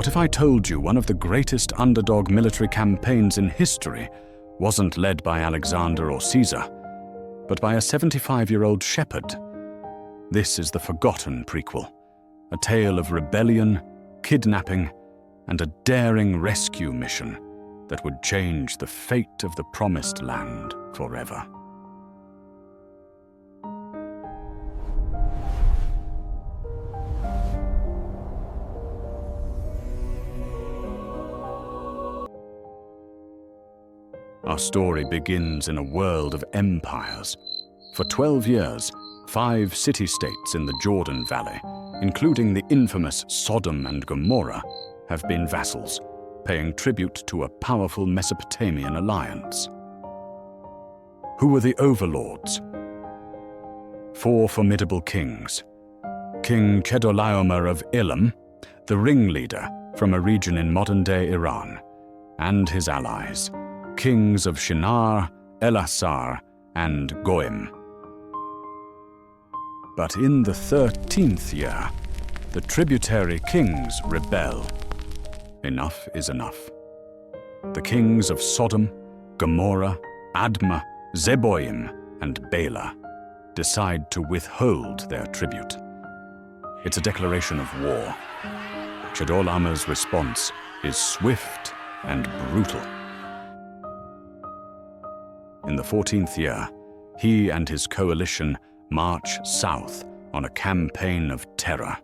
What if I told you one of the greatest underdog military campaigns in history wasn't led by Alexander or Caesar, but by a 75-year-old shepherd? This is the forgotten prequel, a tale of rebellion, kidnapping, and a daring rescue mission that would change the fate of the Promised Land forever. Our story begins in a world of empires. For 12 years, 5 city-states in the Jordan Valley, including the infamous Sodom and Gomorrah, have been vassals, paying tribute to a powerful Mesopotamian alliance. Who were the overlords? 4 formidable kings. King Chedorlaomer of Elam, the ringleader from a region in modern-day Iran, and his allies, kings of Shinar, Elasar, and Goim. But in the 13th year, the tributary kings rebel. Enough is enough. The kings of Sodom, Gomorrah, Admah, Zeboim, and Bela decide to withhold their tribute. It's a declaration of war. Chedorlaomer's response is swift and brutal. In the 14th year, he and his coalition march south on a campaign of terror.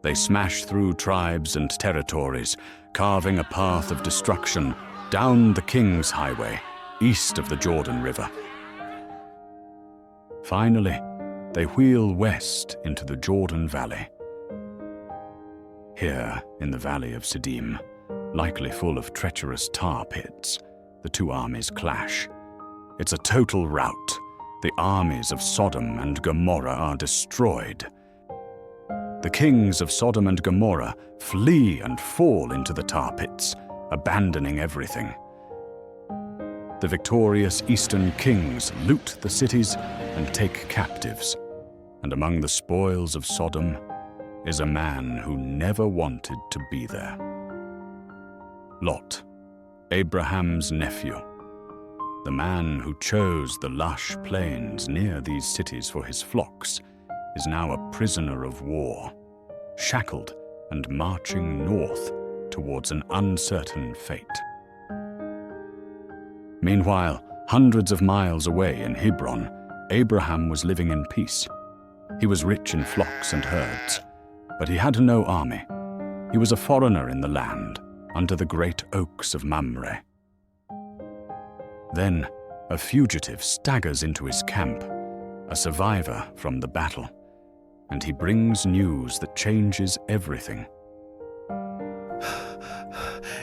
They smash through tribes and territories, carving a path of destruction down the King's Highway, east of the Jordan River. Finally, they wheel west into the Jordan Valley. Here, in the valley of Siddim, likely full of treacherous tar pits, the two armies clash. It's a total rout. The armies of Sodom and Gomorrah are destroyed. The kings of Sodom and Gomorrah flee and fall into the tar pits, abandoning everything. The victorious eastern kings loot the cities and take captives, and among the spoils of Sodom is a man who never wanted to be there. Lot, Abraham's nephew. The man who chose the lush plains near these cities for his flocks is now a prisoner of war, shackled and marching north towards an uncertain fate. Meanwhile, hundreds of miles away in Hebron, Abraham was living in peace. He was rich in flocks and herds, but he had no army. He was a foreigner in the land, under the great oaks of Mamre. Then, a fugitive staggers into his camp, a survivor from the battle, and he brings news that changes everything.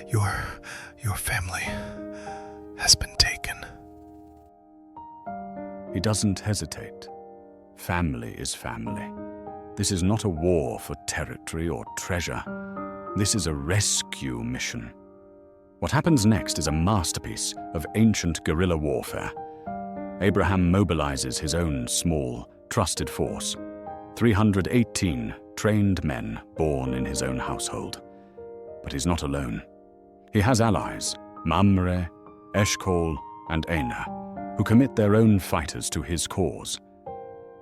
Your family has been taken. He doesn't hesitate. Family is family. This is not a war for territory or treasure. This is a rescue mission. What happens next is a masterpiece of ancient guerrilla warfare. Abraham mobilizes his own small, trusted force, 318 trained men born in his own household. But he's not alone. He has allies, Mamre, Eshcol, and Aner, who commit their own fighters to his cause.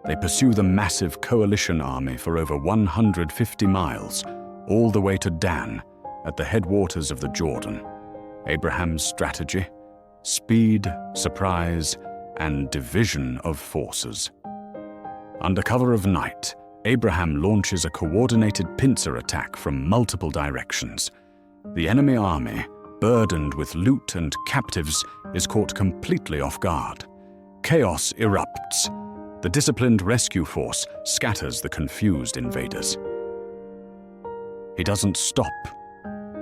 They pursue the massive coalition army for over 150 miles, all the way to Dan, at the headwaters of the Jordan. Abraham's strategy: speed, surprise, and division of forces. Under cover of night, Abraham launches a coordinated pincer attack from multiple directions. The enemy army, burdened with loot and captives, is caught completely off guard. Chaos erupts. The disciplined rescue force scatters the confused invaders. He doesn't stop.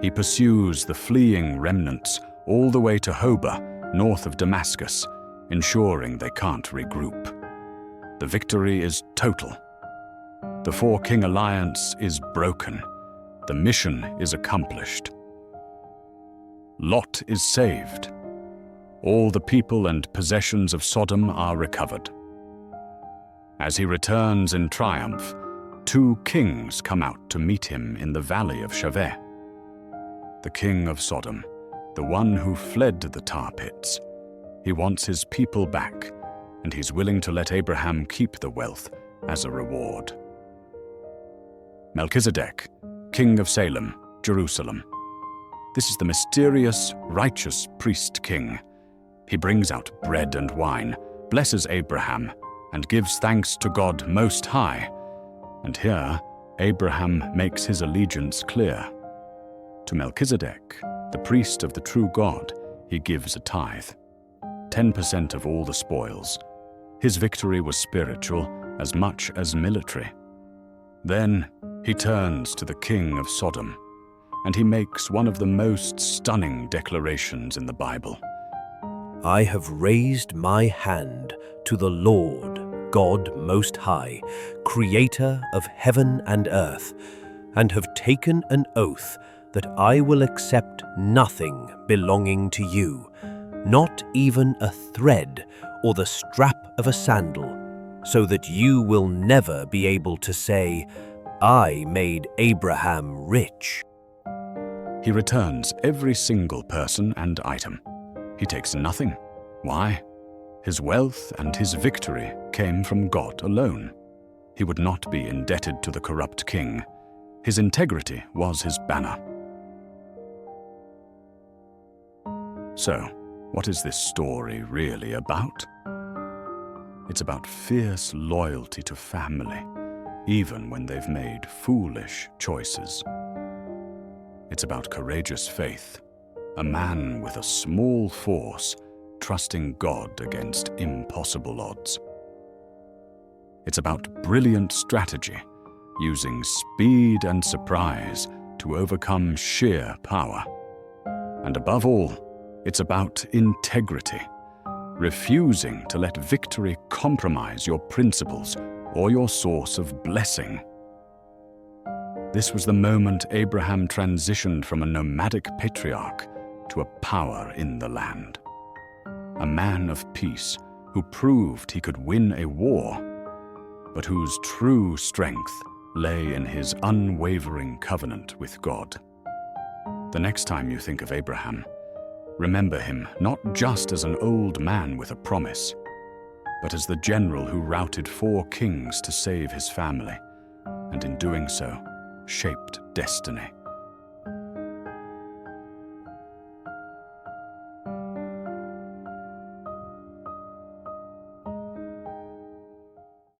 He pursues the fleeing remnants all the way to Hobah, north of Damascus, ensuring they can't regroup. The victory is total. The four-king alliance is broken. The mission is accomplished. Lot is saved. All the people and possessions of Sodom are recovered. As he returns in triumph, two kings come out to meet him in the valley of Shaveh. the king of Sodom, the one who fled the tar pits. He wants his people back, and he's willing to let Abraham keep the wealth as a reward. Melchizedek, king of Salem, Jerusalem. This is the mysterious, righteous priest king. He brings out bread and wine, blesses Abraham, and gives thanks to God Most High. And here, Abraham makes his allegiance clear. To Melchizedek, the priest of the true God, he gives a tithe, 10% of all the spoils. His victory was spiritual as much as military. Then he turns to the king of Sodom, and he makes one of the most stunning declarations in the Bible. I have raised my hand to the Lord, God Most High, Creator of heaven and earth, and have taken an oath that I will accept nothing belonging to you, not even a thread or the strap of a sandal, so that you will never be able to say, I made Abraham rich. He returns every single person and item. He takes nothing. Why? His wealth and his victory came from God alone. He would not be indebted to the corrupt king. His integrity was his banner. So, what is this story really about? It's about fierce loyalty to family, even when they've made foolish choices. It's about courageous faith, a man with a small force trusting God against impossible odds. It's about brilliant strategy, using speed and surprise to overcome sheer power. And above all, it's about integrity, refusing to let victory compromise your principles or your source of blessing. This was the moment Abraham transitioned from a nomadic patriarch to a power in the land. A man of peace who proved he could win a war, but whose true strength lay in his unwavering covenant with God. The next time you think of Abraham, remember him not just as an old man with a promise, but as the general who routed 4 kings to save his family, and in doing so, shaped destiny.